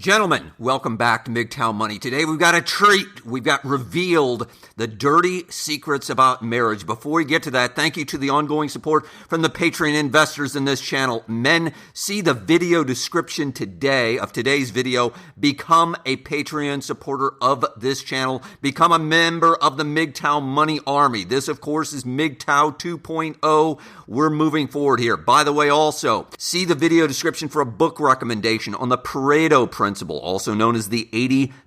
Gentlemen, welcome back to MGTOW Money. Today we've got a treat. We've got revealed the dirty secrets about marriage. Before we get to that, thank you to the ongoing support from the Patreon investors in this channel. Men, see the video description today of today's video. Become a Patreon supporter of this channel. Become a member of the MGTOW Money Army. This, of course, is MGTOW 2.0. We're moving forward here. By the way, also, see the video description for a book recommendation on the Pareto principle, also known as the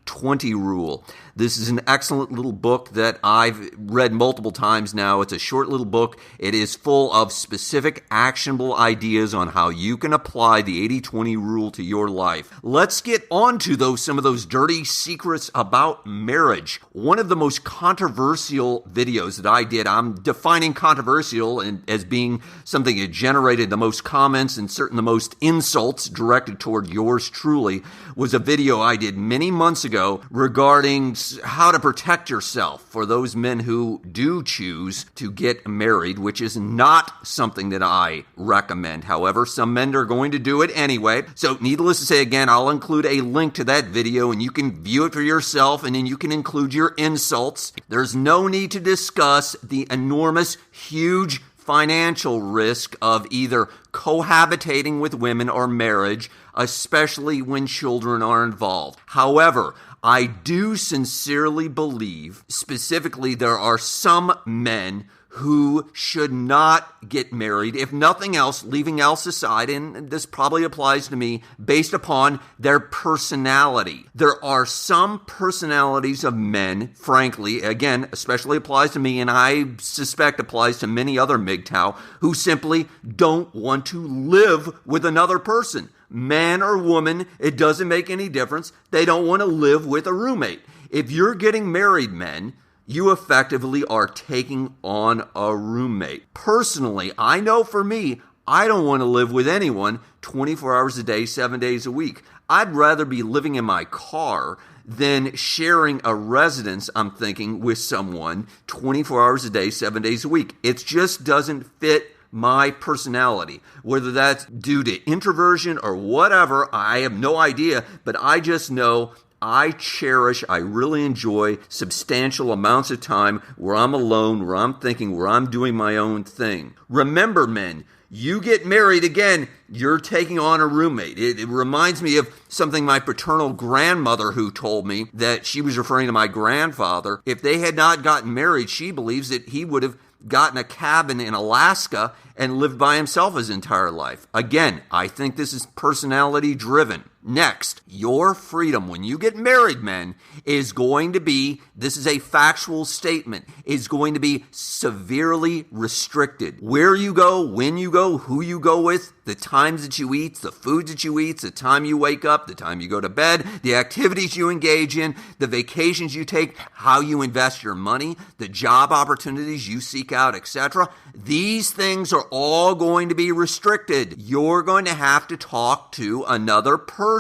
80-20 rule. This is an excellent little book that I've read multiple times now. It's a short little book. It is full of specific actionable ideas on how you can apply the 80-20 rule to your life. Let's get on to some of those dirty secrets about marriage. One of the most controversial videos that I did, I'm defining controversial as being something that generated the most comments and certainly the most insults directed toward yours truly, was a video I did many months ago regarding how to protect yourself for those men who do choose to get married, which is not something that I recommend. However, some men are going to do it anyway. So needless to say, again, I'll include a link to that video and you can view it for yourself, and then you can include your insults. There's no need to discuss the enormous, huge financial risk of either cohabitating with women or marriage, especially when children are involved. However, I do sincerely believe, specifically, there are some men who should not get married, if nothing else, leaving else aside, and this probably applies to me, based upon their personality. There are some personalities of men, frankly, again, especially applies to me, and I suspect applies to many other MGTOW, who simply don't want to live with another person. Man or woman, it doesn't make any difference. They don't want to live with a roommate. If you're getting married, men, you effectively are taking on a roommate. Personally, I know for me, I don't want to live with anyone 24 hours a day, 7 days a week. I'd rather be living in my car than sharing a residence, I'm thinking, with someone 24 hours a day, 7 days a week. It just doesn't fit my personality. Whether that's due to introversion or whatever, I have no idea, but I just know I really enjoy substantial amounts of time where I'm alone, where I'm thinking, where I'm doing my own thing. Remember, men, you get married, again, you're taking on a roommate. It reminds me of something my paternal grandmother who told me, that she was referring to my grandfather. If they had not gotten married, she believes that he would have gotten a cabin in Alaska and lived by himself his entire life. Again, I think this is personality driven. Next, your freedom when you get married, men, is going to be, this is a factual statement, is going to be severely restricted. Where you go, when you go, who you go with, the times that you eat, the foods that you eat, the time you wake up, the time you go to bed, the activities you engage in, the vacations you take, how you invest your money, the job opportunities you seek out, etc. These things are all going to be restricted. You're going to have to talk to another person.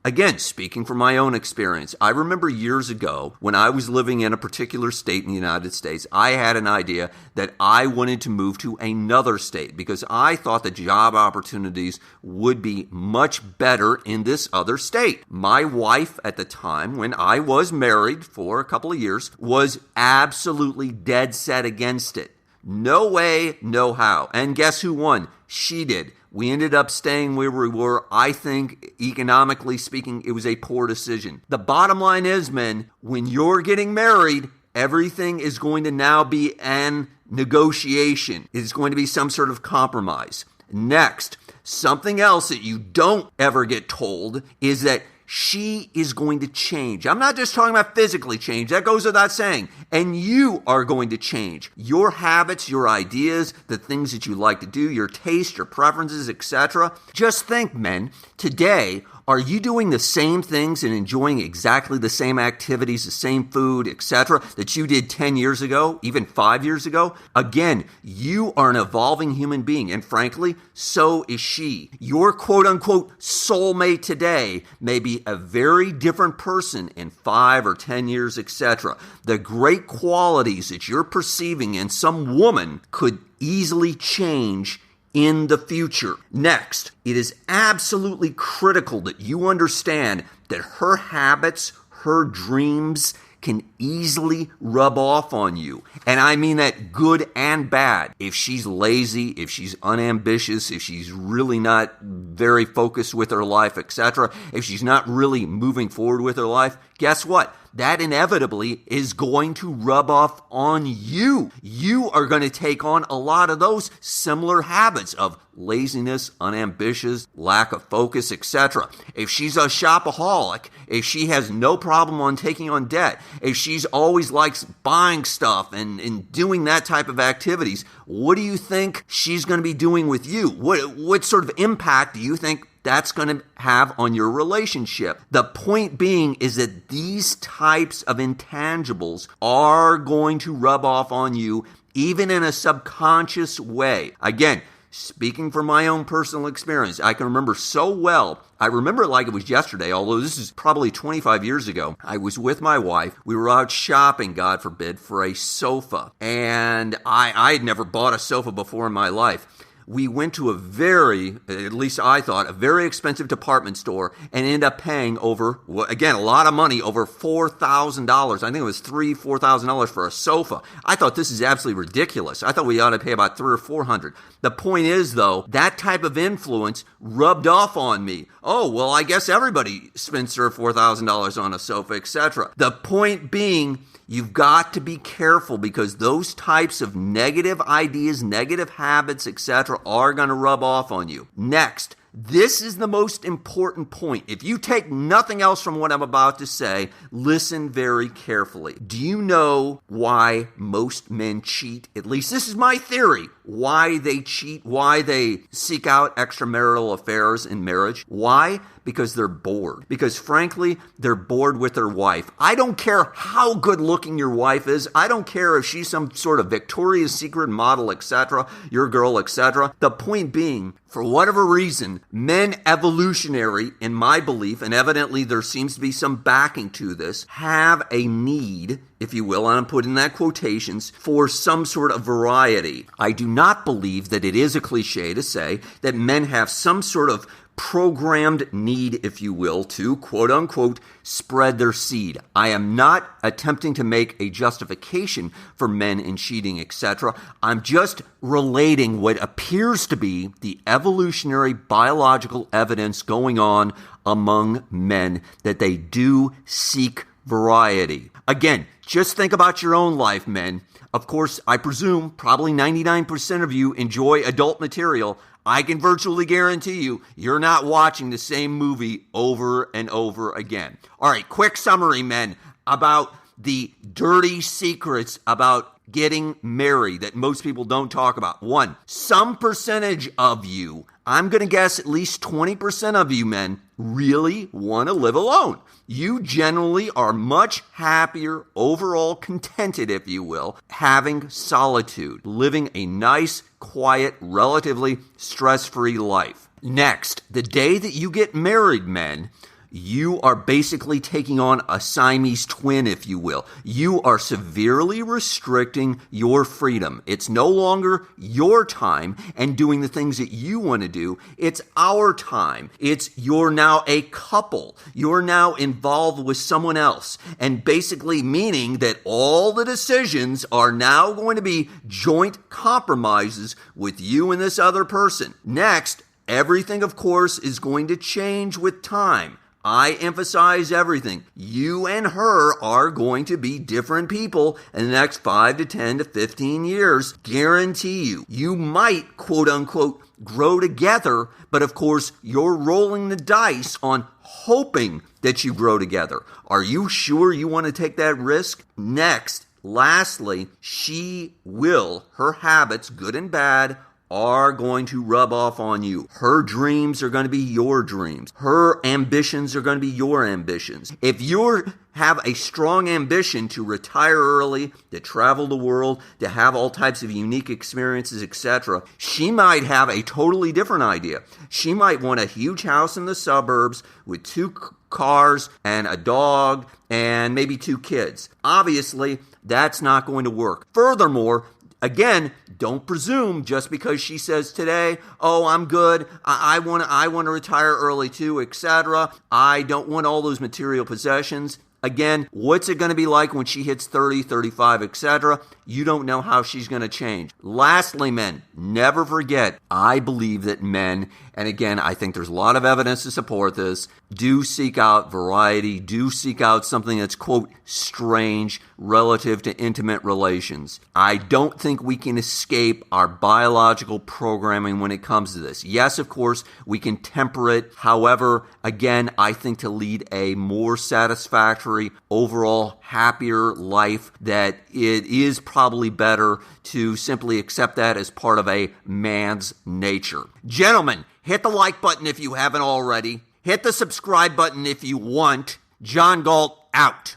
Again, speaking from my own experience, I remember years ago when I was living in a particular state in the United States, I had an idea that I wanted to move to another state because I thought the job opportunities would be much better in this other state. My wife at the time, when I was married for a couple of years, was absolutely dead set against it. No way, no how. And guess who won? She did. We ended up staying where we were. I think, economically speaking, it was a poor decision. The bottom line is, men, when you're getting married, everything is going to now be an negotiation. It's going to be some sort of compromise. Next, something else that you don't ever get told is that she is going to change. I'm not just talking about physically change. That goes without saying. And you are going to change. Your habits, your ideas, the things that you like to do, your taste, your preferences, etc. Just think, men, today, are you doing the same things and enjoying exactly the same activities, the same food, etc., that you did 10 years ago, even 5 years ago? Again, you are an evolving human being, and frankly, so is she. Your quote-unquote soulmate today may be a very different person in 5 or 10 years, etc. The great qualities that you're perceiving in some woman could easily change in the future. Next, it is absolutely critical that you understand that her habits, her dreams can easily rub off on you. And I mean that good and bad. If she's lazy, if she's unambitious, if she's really not very focused with her life, etc., if she's not really moving forward with her life, guess what? That inevitably is going to rub off on you. You are going to take on a lot of those similar habits of laziness, unambitious, lack of focus, etc. If she's a shopaholic, if she has no problem on taking on debt, if she's always likes buying stuff and doing that type of activities, what do you think she's going to be doing with you? What sort of impact do you think that's going to have on your relationship? The point being is that these types of intangibles are going to rub off on you, even in a subconscious way. Again, speaking from my own personal experience, I can remember so well. I remember it like it was yesterday, although this is probably 25 years ago. I was with my wife. We were out shopping, God forbid, for a sofa. And I had never bought a sofa before in my life. We went to at least I thought, a very expensive department store and ended up paying over, again, a lot of money, over $4,000. I think it was $4,000 for a sofa. I thought this is absolutely ridiculous. I thought we ought to pay about $300 or $400. The point is, though, that type of influence rubbed off on me. Oh, well, I guess everybody spends $3,000 or $4,000 on a sofa, etc. The point being, you've got to be careful because those types of negative ideas, negative habits, etc. are going to rub off on you. Next, this is the most important point. If you take nothing else from what I'm about to say, listen very carefully. Do you know why most men cheat? At least this is my theory. Why they cheat, why they seek out extramarital affairs in marriage. Why? Because they're bored. Because frankly, they're bored with their wife. I don't care how good looking your wife is. I don't care if she's some sort of Victoria's Secret model, etc., your girl, etc. The point being, for whatever reason, men evolutionary, in my belief, and evidently there seems to be some backing to this, have a need, if you will, and I'm putting that quotations, for some sort of variety. I do not believe that it is a cliche to say that men have some sort of programmed need, if you will, to, quote unquote, spread their seed. I am not attempting to make a justification for men in cheating, etc. I'm just relating what appears to be the evolutionary biological evidence going on among men that they do seek variety. Again, just think about your own life, men. Of course, I presume probably 99% of you enjoy adult material. I can virtually guarantee you, you're not watching the same movie over and over again. All right, quick summary, men, about the dirty secrets about getting married that most people don't talk about. One, some percentage of you, I'm going to guess at least 20% of you men, really want to live alone. You generally are much happier, overall contented, if you will, having solitude, living a nice, quiet, relatively stress-free life. Next, the day that you get married, men, you are basically taking on a Siamese twin, if you will. You are severely restricting your freedom. It's no longer your time and doing the things that you want to do. It's our time. You're now a couple. You're now involved with someone else. And basically meaning that all the decisions are now going to be joint compromises with you and this other person. Next, everything, of course, is going to change with time. I emphasize everything. You and her are going to be different people in the next 5 to 10 to 15 years. Guarantee you. You might, quote unquote, grow together, but of course, you're rolling the dice on hoping that you grow together. Are you sure you want to take that risk? Next, lastly, her habits, good and bad, are going to rub off on you. Her dreams are going to be your dreams. Her ambitions are going to be your ambitions. If you have a strong ambition to retire early, to travel the world, to have all types of unique experiences, etc., she might have a totally different idea. She might want a huge house in the suburbs with 2 cars and a dog and maybe 2 kids. Obviously, that's not going to work. Furthermore, Again, don't presume just because she says today, oh, I'm good, I want to retire early too, etc. I don't want all those material possessions. Again, what's it going to be like when she hits 30, 35, etc.? You don't know how she's going to change. Lastly, men, never forget, I believe that men, and again, I think there's a lot of evidence to support this, do seek out variety, do seek out something that's, quote, strange relative to intimate relations. I don't think we can escape our biological programming when it comes to this. Yes, of course, we can temper it. However, again, I think to lead a more satisfactory, overall happier life, that it is probably better to simply accept that as part of a man's nature. Gentlemen, hit the like button if you haven't already. Hit the subscribe button if you want. John Galt out.